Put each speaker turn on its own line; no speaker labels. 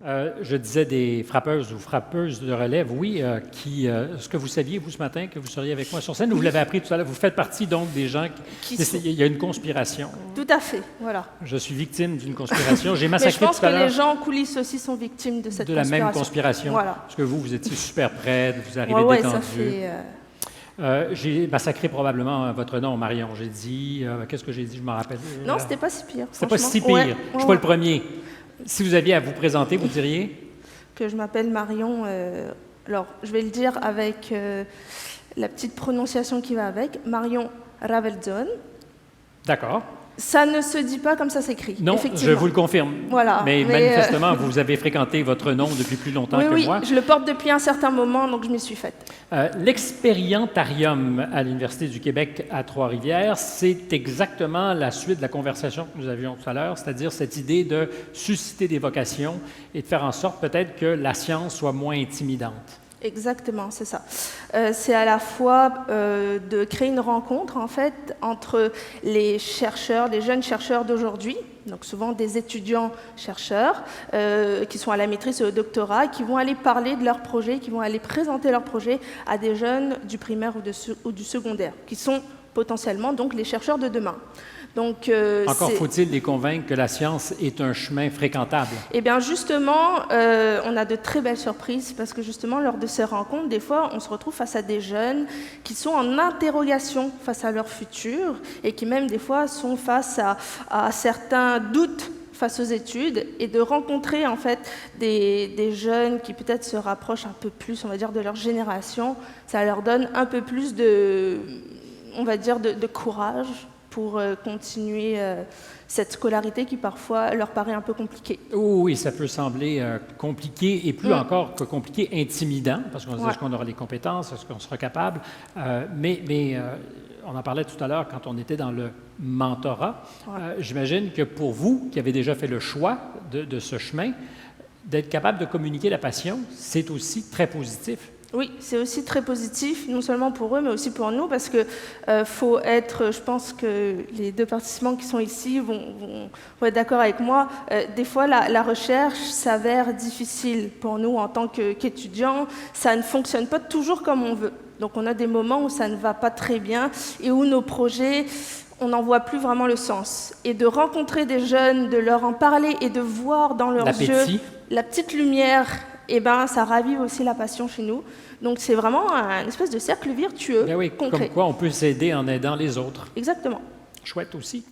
Je disais des frappeuses ou frappeuses de relève, oui, est-ce que vous saviez, vous, ce matin, que vous seriez avec moi sur scène, ou vous l'avez appris tout à l'heure, vous faites partie donc des gens il y a une conspiration.
Tout à fait, voilà.
Je suis victime d'une conspiration. J'ai
Mais
massacré
je pense
tout à
que
l'heure
les gens en coulisses aussi sont victimes de cette
de
conspiration.
la même conspiration.
Voilà.
Parce que vous étiez super prête, vous arrivez
Ouais,
détendu.
ça fait...
J'ai massacré probablement votre nom, Marion. J'ai dit, qu'est-ce que j'ai dit, je m'en rappelle.
Non, c'était pas si pire.
C'était pas si pire.
Ouais,
je suis pas le premier. Si vous aviez à vous présenter, vous diriez?
Que je m'appelle Marion. Alors, je vais le dire avec la petite prononciation qui va avec. Marion Ravelson.
D'accord.
Ça ne se dit pas comme ça s'écrit.
Non, je vous le confirme.
Voilà.
Mais manifestement, vous avez fréquenté votre nom depuis plus longtemps que moi.
Oui, je le porte depuis un certain moment, donc je m'y suis faite.
L'expérientarium à l'Université du Québec à Trois-Rivières, c'est exactement la suite de la conversation que nous avions tout à l'heure, c'est-à-dire cette idée de susciter des vocations et de faire en sorte peut-être que la science soit moins intimidante.
Exactement, c'est ça. C'est à la fois de créer une rencontre en fait entre les chercheurs, les jeunes chercheurs d'aujourd'hui, donc souvent des étudiants chercheurs qui sont à la maîtrise et au doctorat, qui vont aller parler de leurs projets, qui vont aller présenter leurs projets à des jeunes du primaire ou du secondaire, qui sont potentiellement donc les chercheurs de demain. Donc,
encore faut-il les convaincre que la science est un chemin fréquentable.
Eh bien, justement, on a de très belles surprises parce que justement, lors de ces rencontres, des fois, on se retrouve face à des jeunes qui sont en interrogation face à leur futur et qui même, des fois, sont face à certains doutes face aux études et de rencontrer, en fait, des jeunes qui peut-être se rapprochent un peu plus, on va dire, de leur génération, ça leur donne un peu plus de, on va dire, de courage pour continuer cette scolarité qui parfois leur paraît un peu compliquée.
Oui, ça peut sembler compliqué et plus encore que compliqué, intimidant, parce qu'on se dit est-ce qu'on aura les compétences, est-ce qu'on sera capable, mais on en parlait tout à l'heure quand on était dans le mentorat. J'imagine que pour vous, qui avez déjà fait le choix de ce chemin, d'être capable de communiquer la passion, c'est aussi très positif.
Oui, c'est aussi très positif, non seulement pour eux, mais aussi pour nous, parce que faut être, je pense que les deux participants qui sont ici vont être d'accord avec moi, des fois la recherche s'avère difficile pour nous en tant qu'étudiants, ça ne fonctionne pas toujours comme on veut. Donc on a des moments où ça ne va pas très bien et où nos projets, on n'en voit plus vraiment le sens. Et de rencontrer des jeunes, de leur en parler et de voir dans leurs yeux la petite lumière, eh ben, ça ravive aussi la passion chez nous. Donc c'est vraiment un espèce de cercle vertueux,
oui,
concret.
Comme quoi on peut s'aider en aidant les autres.
Exactement.
Chouette aussi.